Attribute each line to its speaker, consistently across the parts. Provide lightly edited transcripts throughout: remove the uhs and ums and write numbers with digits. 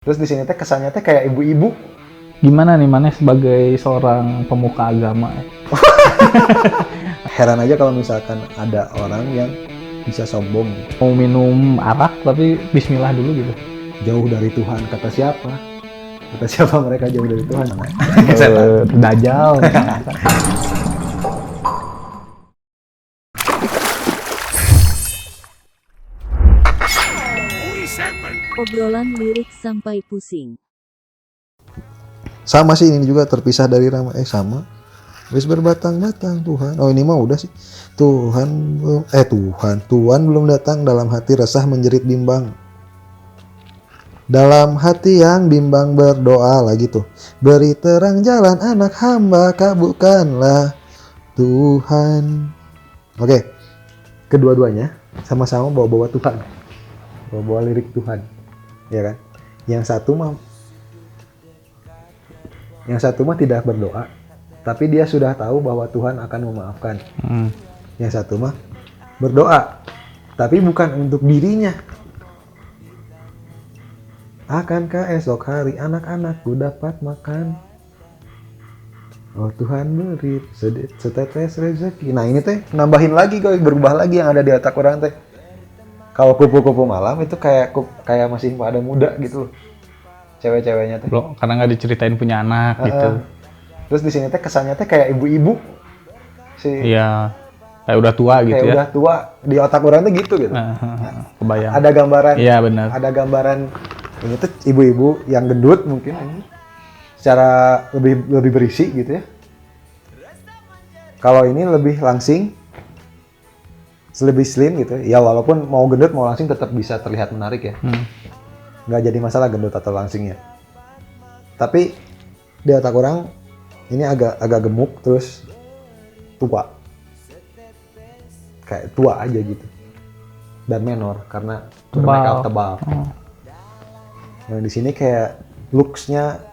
Speaker 1: Terus di sini teh kesannya teh kayak ibu-ibu.
Speaker 2: Gimana nih Maneh sebagai seorang pemuka agama?
Speaker 1: Heran aja kalau misalkan ada orang yang bisa sombong.
Speaker 2: Mau minum arak tapi bismillah dulu gitu.
Speaker 1: Jauh dari Tuhan, kata siapa? Kata siapa mereka jauh dari Tuhan?
Speaker 2: Dajjal.
Speaker 3: Obrolan lirik sampai pusing.
Speaker 1: Sama sih ini juga terpisah dari Rama. Sama. Wis berbatang-batang Tuhan. Oh ini mah udah sih. Tuhan belum datang, dalam hati resah menjerit bimbang. Dalam hati yang bimbang berdoa lagi tuh. Beri terang jalan anak hamba, kabulkanlah Tuhan. Oke. Kedua-duanya sama-sama bawa-bawa Tuhan. Bawa-bawa lirik Tuhan. Ya kan? Yang satu mah tidak berdoa, tapi dia sudah tahu bahwa Tuhan akan memaafkan. Yang satu mah berdoa, tapi bukan untuk dirinya. Akankah esok hari anak-anakku dapat makan? Oh Tuhan beri setetes rezeki. Nah ini teh nambahin lagi, berubah lagi yang ada di otak orang teh. Kalau kupu-kupu malam itu kayak masih pada muda gitu loh. Cewek-ceweknya teh.
Speaker 2: Belum, karena nggak diceritain punya anak gitu.
Speaker 1: Terus di sini teh kesannya teh kayak ibu-ibu.
Speaker 2: Iya. Kayak udah tua gitu
Speaker 1: kayak
Speaker 2: ya.
Speaker 1: Udah tua. Di otak orang tuh gitu gitu.
Speaker 2: Kebayang.
Speaker 1: Ada gambaran.
Speaker 2: Iya benar.
Speaker 1: Ada gambaran ini tuh ibu-ibu yang gendut mungkin ini. Secara lebih berisi gitu ya. Kalau ini lebih langsing. Lebih slim gitu. Ya walaupun mau gendut mau langsing tetap bisa terlihat menarik ya. Nggak jadi masalah gendut atau langsingnya. Tapi di otak orang ini agak gemuk terus tua. Kayak tua aja gitu. Dan menor karena make up tebal. Yang di sini kayak looks-nya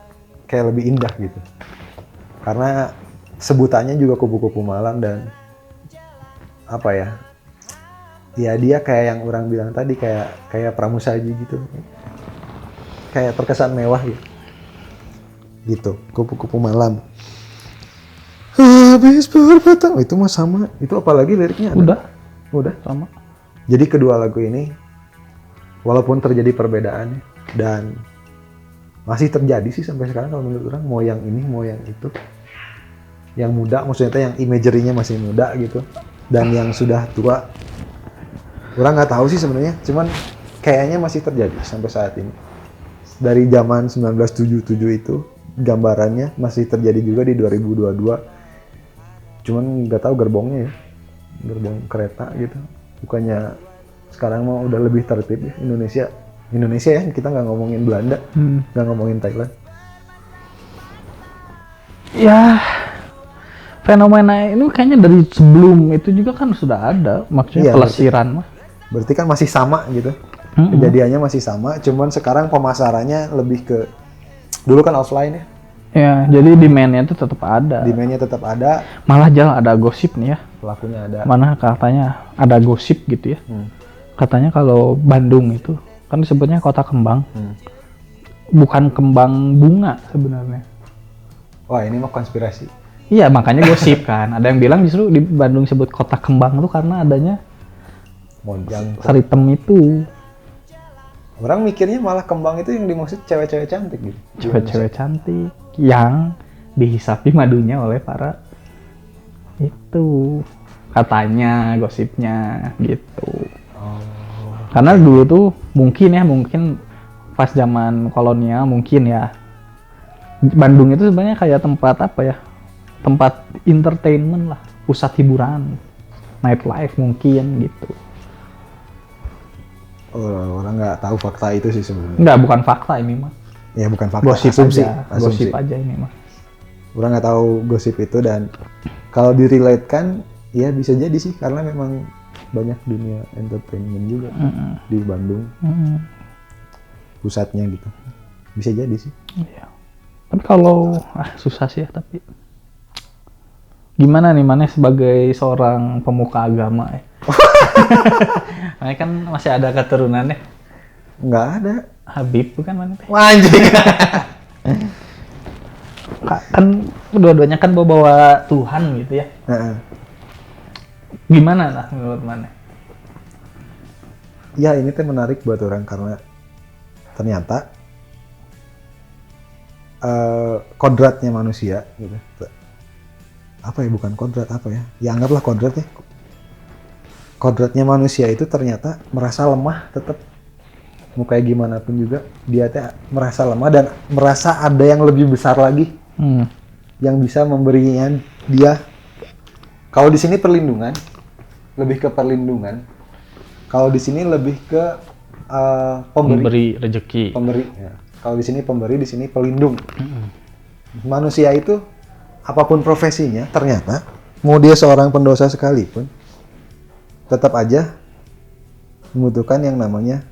Speaker 1: kayak lebih indah gitu. Karena sebutannya juga kupu-kupu malam dan apa ya? Ya dia kayak yang orang bilang tadi kayak pramusaji gitu. Kayak terkesan mewah gitu. Gitu, kupu-kupu malam. Habis berbatang. Itu mah sama. Itu apalagi liriknya ada? Udah
Speaker 2: Sama.
Speaker 1: Jadi kedua lagu ini walaupun terjadi perbedaan dan masih terjadi sih sampai sekarang kalau menurut orang, mau yang ini mau yang itu. Yang muda maksudnya yang imagery-nya masih muda gitu. Dan yang sudah tua orang nggak tahu sih sebenarnya, cuman kayaknya masih terjadi sampai saat ini. Dari zaman 1977 itu gambarannya masih terjadi juga di 2022. Cuman nggak tahu gerbongnya ya, gerbong kereta gitu. Bukannya sekarang mau udah lebih tertib ya Indonesia ya, kita nggak ngomongin Belanda, nggak ngomongin Thailand.
Speaker 2: Ya, fenomena ini kayaknya dari sebelum itu juga kan sudah ada, maksudnya pelesiran mah.
Speaker 1: Berarti kan masih sama gitu. Kejadiannya masih sama, cuman sekarang pemasarannya lebih ke dulu kan offline ya.
Speaker 2: Ya, jadi demand-nya itu tetap ada.
Speaker 1: Demand-nya tetap ada.
Speaker 2: Malah jalan ada gosip nih ya.
Speaker 1: Pelakunya ada.
Speaker 2: Mana katanya ada gosip gitu ya. Katanya kalau Bandung itu kan disebutnya kota kembang. Bukan kembang bunga sebenarnya.
Speaker 1: Wah, ini mah konspirasi.
Speaker 2: Iya, makanya gosip kan. Ada yang bilang justru di Bandung disebut kota kembang itu karena adanya saritem itu.
Speaker 1: Orang mikirnya malah kembang itu yang dimaksud cewek-cewek cantik gitu.
Speaker 2: Cewek-cewek cantik yang dihisapi madunya oleh para itu. Katanya gosipnya gitu. Karena dulu tuh mungkin pas zaman kolonial mungkin ya. Bandung itu sebenarnya kayak tempat apa ya? Tempat entertainment lah, pusat hiburan. Nightlife mungkin gitu.
Speaker 1: Orang nggak tahu fakta itu sih sebenarnya.
Speaker 2: Enggak, bukan fakta ini mah.
Speaker 1: Ya bukan fakta.
Speaker 2: Gosip
Speaker 1: asumsi.
Speaker 2: aja ini mah.
Speaker 1: Orang nggak tahu gosip itu, dan kalau direlatekan ya bisa jadi sih karena memang banyak dunia entertainment juga di Bandung. Pusatnya gitu. Bisa jadi sih.
Speaker 2: Iya. Tapi kalau susah sih ya, tapi gimana nih Maneh sebagai seorang pemuka agama ya? Makanya kan masih ada keturunannya.
Speaker 1: Nggak ada.
Speaker 2: Habib bukan mana teh?
Speaker 1: Anjing.
Speaker 2: Kan dua-duanya kan bawa Tuhan gitu ya.
Speaker 1: Heeh.
Speaker 2: Gimana lah menurut mana?
Speaker 1: Ya ini teh menarik buat orang karena ternyata kodratnya manusia gitu. Apa ya, bukan kodrat, apa ya? Ya anggaplah kodrat ya. Kodratnya manusia itu ternyata merasa lemah tetap. Mau kayak gimana pun juga dia teh merasa lemah dan merasa ada yang lebih besar lagi yang bisa memberinya dia. Kalau di sini perlindungan, lebih ke perlindungan. Kalau di sini lebih ke
Speaker 2: Memberi rezeki.
Speaker 1: Pemberi. Ya. Kalau di sini pemberi, di sini pelindung. Manusia itu apapun profesinya, ternyata mau dia seorang pendosa sekalipun, tetap aja membutuhkan yang namanya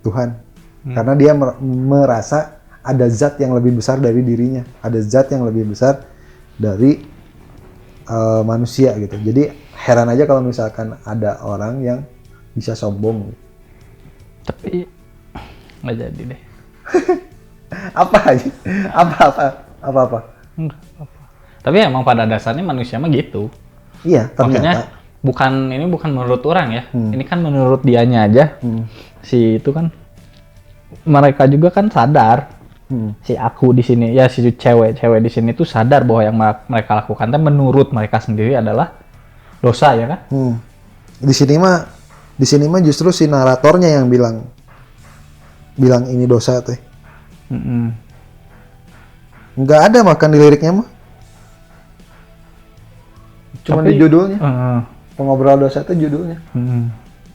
Speaker 1: Tuhan. Karena dia merasa ada zat yang lebih besar dari dirinya, ada zat yang lebih besar dari manusia gitu. Jadi heran aja kalau misalkan ada orang yang bisa sombong.
Speaker 2: Tapi nggak jadi deh.
Speaker 1: Apa aja? Apa?
Speaker 2: Enggak apa. Tapi emang pada dasarnya manusia mah gitu.
Speaker 1: Iya,
Speaker 2: Makanya
Speaker 1: ternyata.
Speaker 2: ini bukan menurut orang ya. Ini kan menurut dianya aja. Si itu kan mereka juga kan sadar. Si aku di sini ya, si cewek di sini tuh sadar bahwa yang mereka lakukan teh menurut mereka sendiri adalah dosa ya kan?
Speaker 1: Di sini mah justru si naratornya yang bilang ini dosa teh. Nggak ada makan di liriknya mah. Cuma di judulnya. Pengobrol dosa itu judulnya.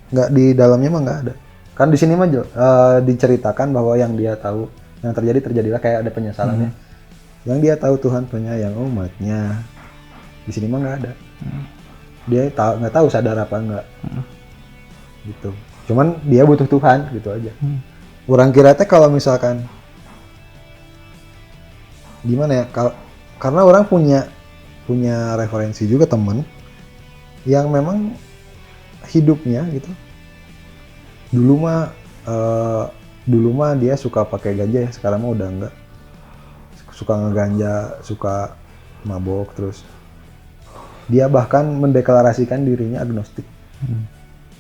Speaker 1: Nggak di dalamnya mah nggak ada. Kan di sini mah diceritakan bahwa yang dia tahu, yang terjadilah kayak ada penyesalannya. Yang dia tahu Tuhan penyayang umatnya. Di sini mah nggak ada. Dia nggak tahu sadar apa enggak. Gitu. Cuman dia butuh Tuhan gitu aja. Orang kira teh kalau misalkan gimana ya? Karena orang punya referensi juga temen yang memang hidupnya gitu. Dulu mah dia suka pakai ganja ya, sekarang mah udah enggak. Suka ngeganja, suka mabok terus. Dia bahkan mendeklarasikan dirinya agnostik.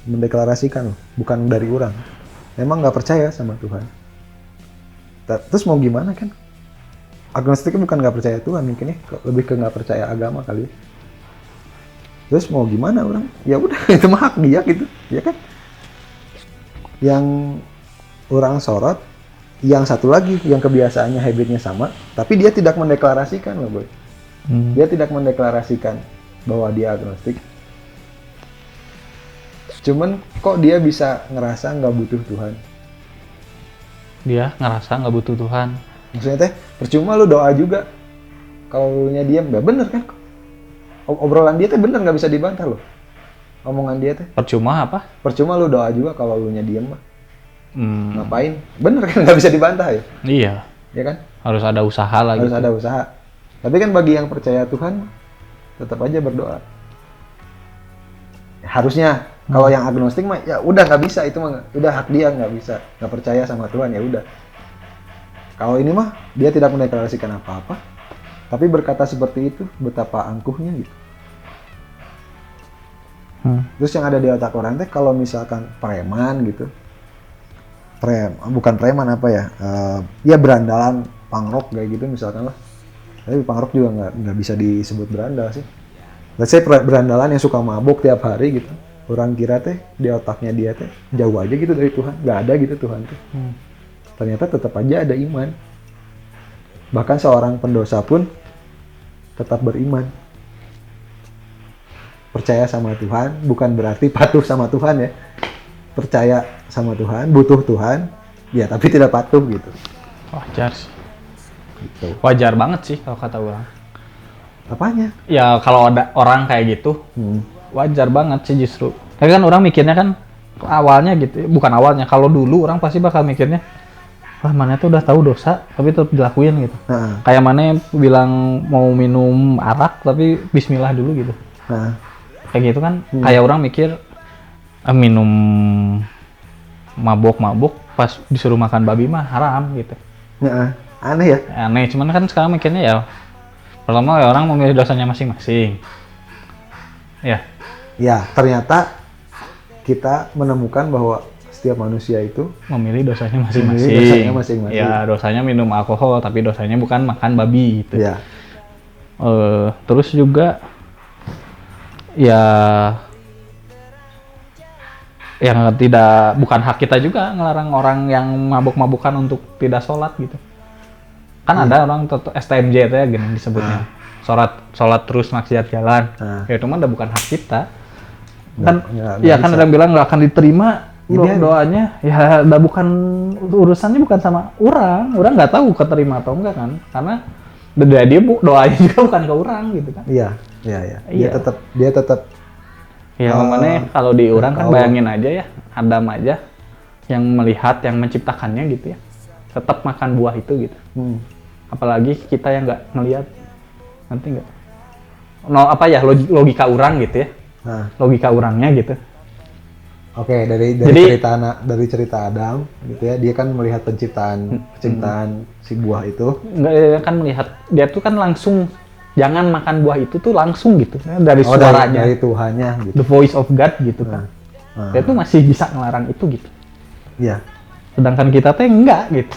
Speaker 1: Mendeklarasikan loh, bukan dari orang. Memang nggak percaya sama Tuhan. Terus mau gimana kan? Agnostik bukan nggak percaya Tuhan, mungkin ya lebih ke nggak percaya agama kali. Terus mau gimana orang? Ya udah itu mah hak dia gitu, ya kan? Yang orang sorot, yang satu lagi yang kebiasaannya habitnya sama, tapi dia tidak mendeklarasikan loh boy. Dia tidak mendeklarasikan bahwa dia agnostik. Cuman kok dia bisa ngerasa nggak butuh Tuhan?
Speaker 2: Dia ngerasa nggak butuh Tuhan.
Speaker 1: Maksudnya teh, percuma lu doa juga. Kalau lu nya diam, nggak bener kan? Obrolan dia teh bener, nggak bisa dibantah loh. Omongan dia teh.
Speaker 2: Percuma apa?
Speaker 1: Percuma lu doa juga kalau lu nya diam mah. Ngapain? Bener kan, nggak bisa dibantah ya?
Speaker 2: Iya.
Speaker 1: Ya kan?
Speaker 2: Harus ada usaha lah
Speaker 1: Harus
Speaker 2: gitu.
Speaker 1: ada usaha. Tapi kan bagi yang percaya Tuhan, tetap aja berdoa. Harusnya. Kalau yang agnostik mah ya udah nggak bisa, itu mah udah hak dia, nggak bisa, nggak percaya sama Tuhan ya udah. Kalau ini mah dia tidak mendeklarasikan apa-apa, tapi berkata seperti itu betapa angkuhnya gitu. Terus yang ada di otak orang teh kalau misalkan preman gitu, bukan preman apa ya, ya berandalan pangrok kayak gitu misalkan lah. Tapi pangrok juga nggak bisa disebut berandal sih. Let's say berandalan yang suka mabuk tiap hari gitu. Orang kira teh di otaknya dia teh jauh aja gitu dari Tuhan, nggak ada gitu Tuhan tuh. Ternyata tetap aja ada iman. Bahkan seorang pendosa pun tetap beriman. Percaya sama Tuhan bukan berarti patuh sama Tuhan ya. Percaya sama Tuhan, butuh Tuhan, ya tapi tidak patuh gitu.
Speaker 2: Wajar sih.
Speaker 1: Gitu.
Speaker 2: Wajar banget sih kalau kata orang.
Speaker 1: Apanya?
Speaker 2: Ya kalau ada orang kayak gitu, wajar banget sih justru. Tapi kan orang mikirnya kan awalnya gitu, bukan awalnya. Kalau dulu orang pasti bakal mikirnya, wah mana tuh udah tahu dosa, tapi tetap dilakuin gitu. Kayak mana bilang mau minum arak, tapi Bismillah dulu gitu. Kayak gitu kan, kayak orang mikir minum mabok pas disuruh makan babi mah haram gitu.
Speaker 1: Heeh. Aneh ya.
Speaker 2: Aneh, cuman kan sekarang mikirnya ya pertama ya orang memilih dosanya masing-masing. Ya,
Speaker 1: Ya, ternyata kita menemukan bahwa setiap manusia itu
Speaker 2: memilih dosanya
Speaker 1: Memilih
Speaker 2: masing-masing.
Speaker 1: dosanya masing-masing.
Speaker 2: Ya, dosanya minum alkohol, tapi dosanya bukan makan babi gitu.
Speaker 1: ya
Speaker 2: Terus juga ya yang tidak bukan hak kita juga ngelarang orang yang mabuk-mabukan untuk tidak sholat gitu. Kan ada orang STMJ itu ya gini disebutnya. Sholat terus maksiat jalan. Ya itu mah udah bukan hak kita. Kan ya kan ada yang bilang nggak akan diterima doanya, ya udah bukan urusannya bukan sama orang nggak tahu keterima atau enggak kan, karena dia doanya juga bukan ke orang gitu kan.
Speaker 1: Iya. Dia tetap
Speaker 2: Ya makanya kalau di orang kan bayangin aja ya, Adam aja yang melihat, yang menciptakannya gitu ya, tetap makan buah itu gitu. Apalagi kita yang nggak ngelihat, nanti nggak. No apa ya logika orang gitu ya. Logika orangnya gitu.
Speaker 1: Oke, dari cerita Adam gitu ya, dia kan melihat penciptaan si buah itu.
Speaker 2: Enggak kan melihat, dia tuh kan langsung jangan makan buah itu tuh langsung gitu dari suaranya.
Speaker 1: Dari Tuhannya gitu.
Speaker 2: The voice of God gitu kan. Dia tuh masih bisa ngelarang itu gitu.
Speaker 1: Iya.
Speaker 2: Sedangkan kita tuh enggak gitu.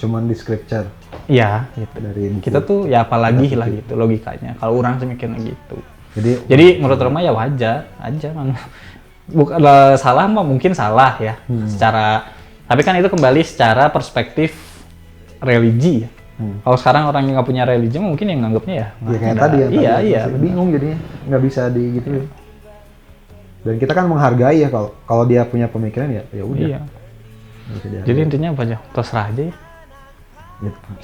Speaker 1: Cuman di scripture.
Speaker 2: Iya, gitu.
Speaker 1: Dari buku.
Speaker 2: Kita tuh ya apalagi lah gitu logikanya. Kalau orang sih mikirnya gitu.
Speaker 1: Jadi
Speaker 2: menurut Roma ya wajar aja mang. Bukan salah mah mungkin salah ya secara, tapi kan itu kembali secara perspektif religi ya. Kalau sekarang orang yang nggak punya religi mungkin yang nganggapnya ya
Speaker 1: kayak tadi ya.
Speaker 2: Iya.
Speaker 1: Bingung jadinya, nggak bisa gitu. Dan kita kan menghargai ya kalau dia punya pemikiran ya udah.
Speaker 2: Iya. Jadi intinya apa aja? Terserah aja ya.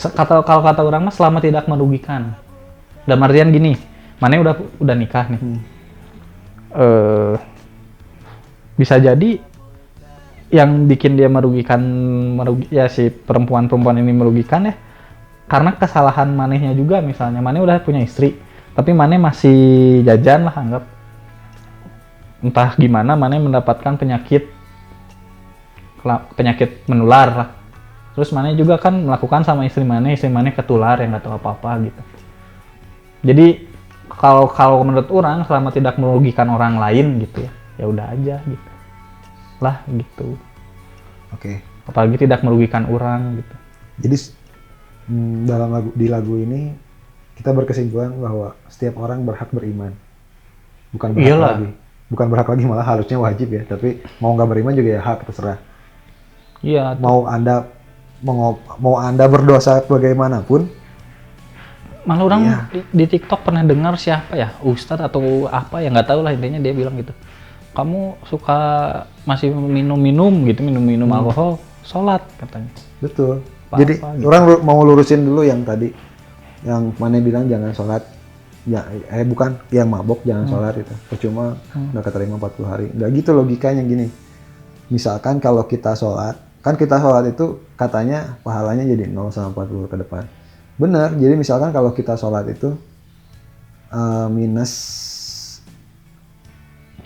Speaker 2: Kalau kata orang mah selama tidak merugikan. Dalam artian gini, mana udah nikah nih. Bisa jadi yang bikin dia ya si perempuan ini merugikan ya karena kesalahan manehnya juga. Misalnya maneh udah punya istri tapi maneh masih jajan lah, anggap entah gimana maneh mendapatkan penyakit menular lah, terus maneh juga kan melakukan sama istri maneh ketular yang nggak tahu apa-apa gitu. Jadi kalau menurut orang selama tidak merugikan orang lain gitu ya udah aja gitu lah gitu.
Speaker 1: Oke.
Speaker 2: Apalagi tidak merugikan orang gitu.
Speaker 1: Jadi di lagu ini kita berkesimpulan bahwa setiap orang berhak beriman, bukan berhak lagi malah harusnya wajib ya, tapi mau nggak beriman juga ya hak, terserah.
Speaker 2: Iya.
Speaker 1: Mau anda berdosa bagaimanapun.
Speaker 2: Malah orang di TikTok pernah dengar siapa ya, Ustadz atau apa ya nggak tahu lah, intinya dia bilang gitu, kamu suka masih minum alkohol, sholat katanya.
Speaker 1: Betul. Jadi gitu. Orang mau lurusin dulu yang tadi, yang mana bilang jangan sholat, ya bukan yang mabok jangan sholat itu, percuma nggak keterima 40 hari. Nggak gitu logikanya gini. Misalkan kalau kita sholat, kan kita sholat itu katanya pahalanya jadi 0 sama 40 ke depan. Benar, jadi misalkan kalau kita sholat itu minus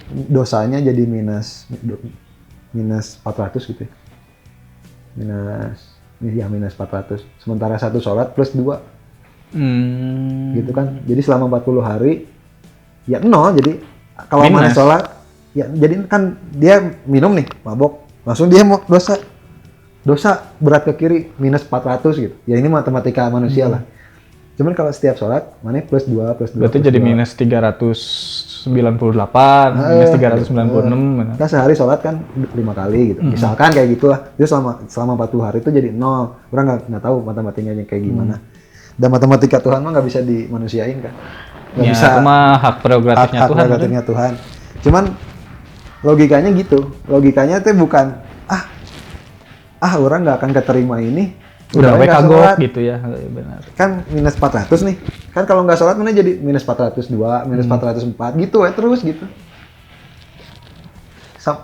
Speaker 1: dosanya jadi minus 400 gitu ya. Minus 400. Sementara satu sholat plus 2. Gitu kan. Jadi selama 40 hari ya 0. Jadi kalau mana sholat ya jadi kan dia minum nih, mabok. Langsung dia mau dosa berat ke kiri minus 400 gitu. Ya ini matematika manusia lah. Cuman kalau setiap sholat mana plus 2 plus 2.
Speaker 2: Berarti
Speaker 1: plus
Speaker 2: jadi
Speaker 1: 2.
Speaker 2: minus 398, minus 398.
Speaker 1: Kita sehari sholat kan 5 kali gitu. Misalkan kayak gitulah. Itu selama 40 hari itu jadi 0. Orang nggak tahu matematikanya kayak gimana. Dan matematika Tuhan mah nggak bisa dimanusiain kan. Nggak bisa.
Speaker 2: Itu mah hak prerogatifnya Tuhan.
Speaker 1: Hak prerogatifnya Tuhan. Cuman logikanya gitu. Logikanya tuh bukan orang nggak akan keterima ini.
Speaker 2: Udah kagok gitu ya. Benar.
Speaker 1: Kan minus 400 nih. Kan kalau nggak sholat mana jadi minus 402, minus 404 gitu ya terus gitu.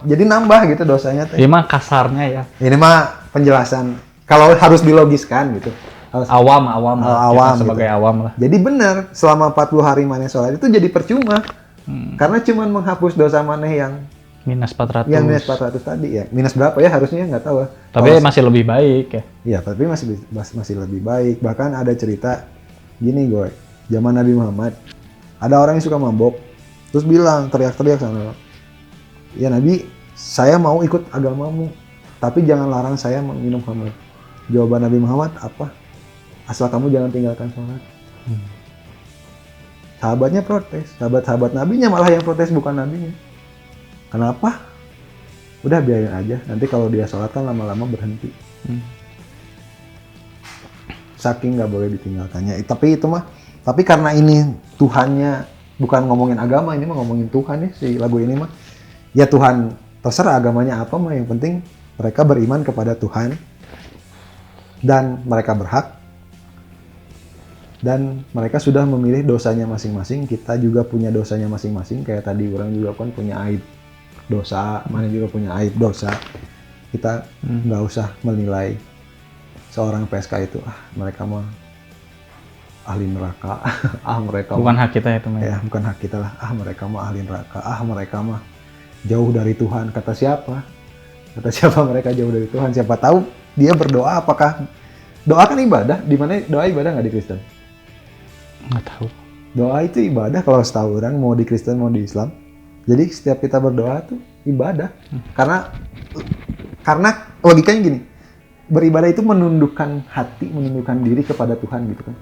Speaker 1: Jadi nambah gitu dosanya teh.
Speaker 2: Ini mah kasarnya ya.
Speaker 1: Ini mah penjelasan kalau harus dilogiskan gitu.
Speaker 2: Awam sebagai
Speaker 1: gitu.
Speaker 2: awam lah.
Speaker 1: Jadi benar selama 40 hari maneh sholat itu jadi percuma. Karena cuman menghapus dosa maneh yang
Speaker 2: minus 400.
Speaker 1: Yang minus 400 tadi ya. Minus berapa ya harusnya nggak tahu.
Speaker 2: Tapi masih lebih baik ya.
Speaker 1: Iya, tapi masih lebih baik. Bahkan ada cerita gini, gue. Zaman Nabi Muhammad, ada orang yang suka mabok, terus bilang teriak-teriak sama, ya Nabi, saya mau ikut agamamu, tapi jangan larang saya minum khamr. Jawaban Nabi Muhammad apa? Asal kamu jangan tinggalkan sholat. Sahabatnya protes, sahabat Nabinya malah yang protes, bukan Nabinya. Kenapa? Udah biarin aja, nanti kalau dia sholat kan lama-lama berhenti. Saking nggak boleh ditinggalkannya. Tapi karena ini Tuhannya bukan ngomongin agama, ini mah ngomongin Tuhan ya si lagu ini mah. Ya Tuhan terserah agamanya apa mah, yang penting mereka beriman kepada Tuhan dan mereka berhak. Dan mereka sudah memilih dosanya masing-masing, kita juga punya dosanya masing-masing. Kayak tadi orang juga kan punya aib dosa, mana juga punya aib dosa. Kita nggak usah menilai seorang PSK itu, mereka mah ahli neraka, mereka
Speaker 2: Bukan hak kita itu,
Speaker 1: ya bukan hak kita lah, mereka mah ahli neraka, mereka mah jauh dari Tuhan. Kata siapa mereka jauh dari Tuhan? Siapa tahu dia berdoa, apakah doa kan ibadah? Di mana doa ibadah nggak di Kristen?
Speaker 2: Nggak tahu.
Speaker 1: Doa itu ibadah kalau setahu orang, mau di Kristen mau di Islam. Jadi setiap kita berdoa tuh ibadah. Karena logikanya gini, beribadah itu menundukkan hati, menundukkan diri kepada Tuhan gitu kan.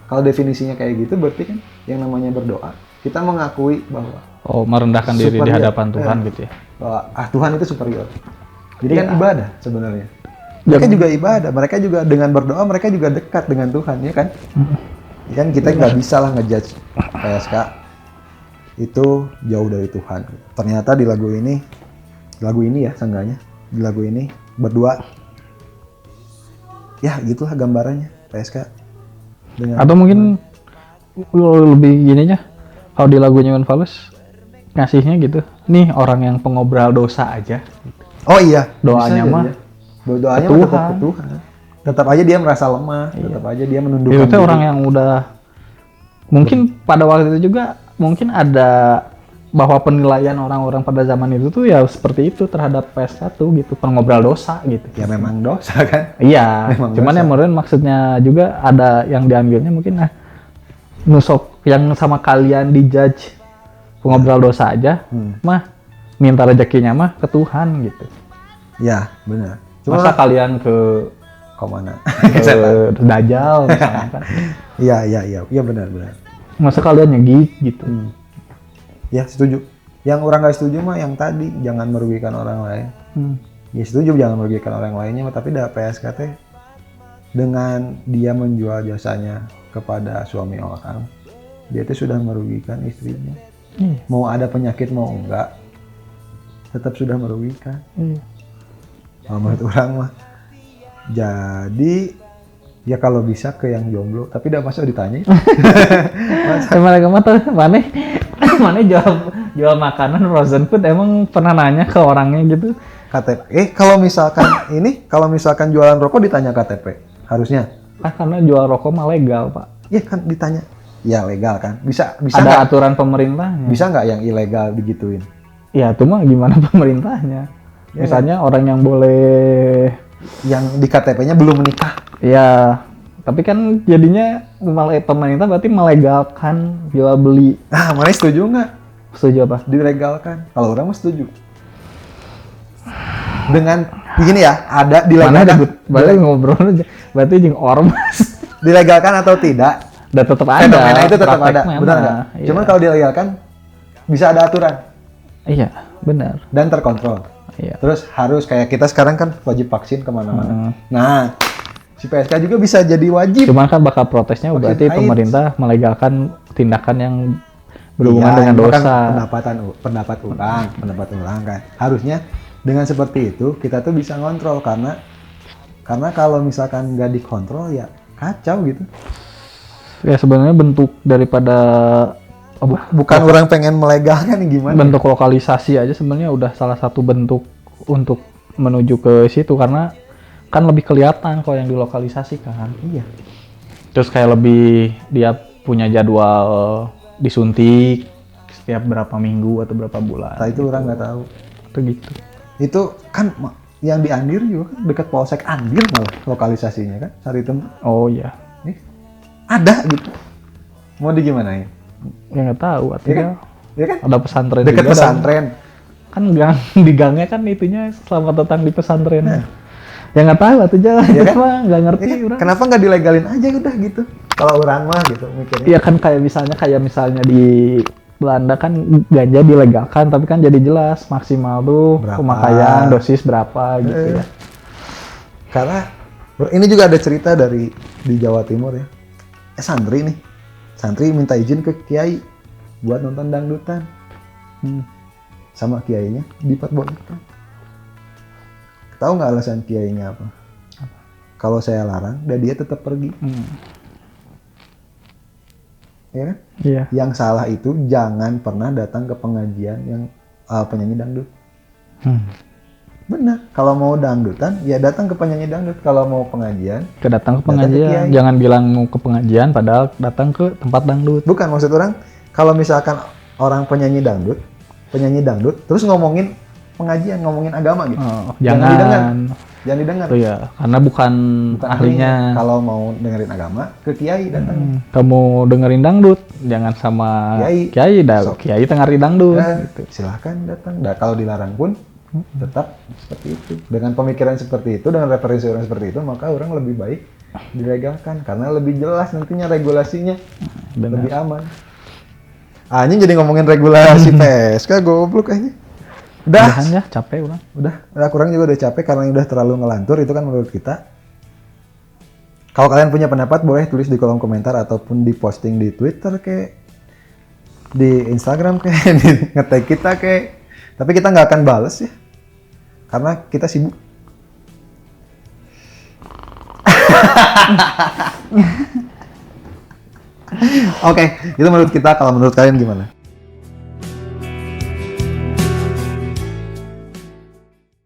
Speaker 1: Kalau definisinya kayak gitu, berarti kan yang namanya berdoa, kita mengakui bahwa
Speaker 2: merendahkan diri di
Speaker 1: superior,
Speaker 2: hadapan Tuhan gitu ya.
Speaker 1: Bahwa Tuhan itu superior. Jadi kan
Speaker 2: Iya.
Speaker 1: ibadah sebenarnya. Mereka juga ibadah, mereka juga dengan berdoa, mereka juga dekat dengan Tuhan, ya kan? Kan kita nggak bisa lah ngejudge PSK itu jauh dari Tuhan. Ternyata di lagu ini ya seenggaknya, di lagu ini berdua, ya gitulah gambarannya PSK.
Speaker 2: Atau mungkin lebih gininya, kalau di lagunya Iwan Fals ngasihnya gitu, nih orang yang pengobrol dosa aja.
Speaker 1: Oh iya,
Speaker 2: Doanya
Speaker 1: bisa
Speaker 2: mah
Speaker 1: aja. Doanya
Speaker 2: ke
Speaker 1: mah
Speaker 2: Tuhan.
Speaker 1: tetap ke Tuhan. Tetap aja dia merasa lemah, tetap aja dia menundukkan
Speaker 2: Itu
Speaker 1: diri.
Speaker 2: orang yang udah mungkin pada waktu itu juga mungkin ada bahwa penilaian orang-orang pada zaman itu tuh ya seperti itu terhadap PS1 gitu, pengobrol dosa gitu.
Speaker 1: Ya memang dosa kan.
Speaker 2: Iya,
Speaker 1: Memang
Speaker 2: cuman
Speaker 1: dosa.
Speaker 2: yang mungkin maksudnya juga ada yang diambilnya mungkin nusuk yang sama kalian dijudge pengobrol dosa aja, mah minta rezekinya mah ke Tuhan gitu.
Speaker 1: Ya benar.
Speaker 2: Masa kalian ke
Speaker 1: mana?
Speaker 2: Dajjal misalnya kan.
Speaker 1: Iya benar.
Speaker 2: Masa kalian nyegik gitu.
Speaker 1: Ya setuju. Yang orang nggak setuju mah yang tadi, jangan merugikan orang lain. Ya setuju jangan merugikan orang lainnya, tapi dah PSKT dengan dia menjual jasanya kepada suami orang, dia itu sudah merugikan istrinya. Mau ada penyakit mau enggak, tetap sudah merugikan. Kalau menurut orang mah. Jadi ya kalau bisa ke yang jomblo, tapi udah masa ditanya.
Speaker 2: Mereka mah tuh mana jual makanan frozen food, emang pernah nanya ke orangnya gitu?
Speaker 1: KTP. Kalau misalkan jualan rokok ditanya KTP, harusnya.
Speaker 2: Karena jual rokok mah legal, Pak.
Speaker 1: Iya kan ditanya. Ya legal kan. Bisa
Speaker 2: Ada
Speaker 1: nggak?
Speaker 2: aturan pemerintahnya.
Speaker 1: Bisa nggak yang ilegal digituin?
Speaker 2: Ya, itu mah gimana pemerintahnya?
Speaker 1: Ya,
Speaker 2: Misalnya orang yang boleh,
Speaker 1: yang di KTP-nya belum menikah.
Speaker 2: ya, tapi kan jadinya pemerintah berarti melegalkan jual beli.
Speaker 1: Nah, mana setuju nggak?
Speaker 2: Setuju apa?
Speaker 1: Dilegalkan. Kalau orang mah setuju. Dengan begini ya, ada
Speaker 2: Mana
Speaker 1: dilegalkan.
Speaker 2: berarti ngobrol aja. Berarti jeung ormas.
Speaker 1: Dilegalkan atau tidak?
Speaker 2: Dan tetap ada.
Speaker 1: Fenomena itu tetap
Speaker 2: praktek
Speaker 1: ada.
Speaker 2: memang.
Speaker 1: Benar nggak?
Speaker 2: Iya.
Speaker 1: Cuman kalau dilegalkan bisa ada aturan
Speaker 2: Iya, benar.
Speaker 1: dan terkontrol.
Speaker 2: Iya.
Speaker 1: Terus harus kayak kita sekarang kan wajib vaksin kemana-mana. Nah, si PSK juga bisa jadi wajib.
Speaker 2: Cuman kan bakal protesnya
Speaker 1: Vaksin
Speaker 2: berarti
Speaker 1: AIDS.
Speaker 2: pemerintah melegalkan tindakan yang berhubungan
Speaker 1: Iya,
Speaker 2: dengan
Speaker 1: itu kan
Speaker 2: dosa.
Speaker 1: pendapat orang kan. Harusnya dengan seperti itu kita tuh bisa ngontrol, karena kalau misalkan nggak dikontrol ya kacau gitu.
Speaker 2: Ya sebenarnya bentuk daripada
Speaker 1: Bukan orang pengen melegalkan gimana?
Speaker 2: bentuk lokalisasi aja sebenarnya udah salah satu bentuk untuk menuju ke situ, karena kan lebih kelihatan kalau yang dilokalisasikan.
Speaker 1: Iya.
Speaker 2: Terus kayak lebih dia punya jadwal disuntik setiap berapa minggu atau berapa bulan.
Speaker 1: Nah itu orang nggak tahu.
Speaker 2: Tuh gitu.
Speaker 1: Itu kan yang di Andir juga kan dekat Polsek Andir malah lokalisasinya kan, Saritem.
Speaker 2: Oh iya.
Speaker 1: Nih, ada gitu. Mau di gimana ya?
Speaker 2: Ya nggak tahu
Speaker 1: Iya kan?
Speaker 2: artinya
Speaker 1: Ya kan?
Speaker 2: ada pesantren
Speaker 1: Dekat
Speaker 2: juga dan-
Speaker 1: pesantren.
Speaker 2: kan gang di gangnya kan itunya selamat datang di pesantren.
Speaker 1: Nah.
Speaker 2: Ya nggak tahu atuh jalan
Speaker 1: Iya
Speaker 2: itu
Speaker 1: kan?
Speaker 2: mah nggak ngerti
Speaker 1: Ya kan?
Speaker 2: orang.
Speaker 1: Kenapa nggak dilegalin aja udah gitu? Kalau orang mah gitu mikirnya.
Speaker 2: Iya kan kayak misalnya di Belanda kan ganja dilegalkan tapi kan jadi jelas maksimal tuh
Speaker 1: Berapa?
Speaker 2: pemakaian dosis berapa gitu ya.
Speaker 1: Karena ini juga ada cerita dari di Jawa Timur ya. Santri nih. Santri minta izin ke kiai buat nonton dangdutan. Sama kiainya diperbolehkan. Tahu nggak alasan kiainya apa? Kalau saya larang, dan dia tetap pergi. Ya kan?
Speaker 2: Iya.
Speaker 1: Yang salah itu jangan pernah datang ke pengajian yang penyanyi dangdut. Benar. Kalau mau dangdutan, ya datang ke penyanyi dangdut. Kalau mau pengajian,
Speaker 2: Datang ke
Speaker 1: Datang ke
Speaker 2: pengajian,
Speaker 1: kiai.
Speaker 2: jangan bilang mau ke pengajian padahal datang ke tempat dangdut.
Speaker 1: bukan maksud orang. Kalau misalkan orang penyanyi dangdut, terus ngomongin pengajian, ngomongin agama gitu.
Speaker 2: Oh,
Speaker 1: Jangan didengar.
Speaker 2: jangan.
Speaker 1: Jangan didengar.
Speaker 2: Oh ya, karena bukan ahlinya.
Speaker 1: Kalau mau dengerin agama, ke kiai datang.
Speaker 2: Kamu dengerin dangdut, jangan sama
Speaker 1: Kiai.
Speaker 2: kiai dah.
Speaker 1: Sok.
Speaker 2: Kiai tengari dangdut.
Speaker 1: Nah,
Speaker 2: Gitu.
Speaker 1: silahkan datang. Nah, kalau dilarang pun tetap seperti itu. Dengan pemikiran seperti itu, dengan referensi orang seperti itu, maka orang lebih baik dilegalkan karena lebih jelas nantinya regulasinya,
Speaker 2: Benar.
Speaker 1: lebih aman. Anjing jadi ngomongin regulasi PSK goblok aja.
Speaker 2: Udahan ya, capek orang.
Speaker 1: Udah kurang juga udah capek karena udah terlalu ngelantur itu kan menurut kita. Kalau kalian punya pendapat boleh tulis di kolom komentar ataupun di posting di Twitter kayak di Instagram kayak di nge-tag kita kayak. Tapi kita nggak akan bales ya. Karena kita sibuk. Oke, itu menurut kita. Kalau menurut kalian gimana?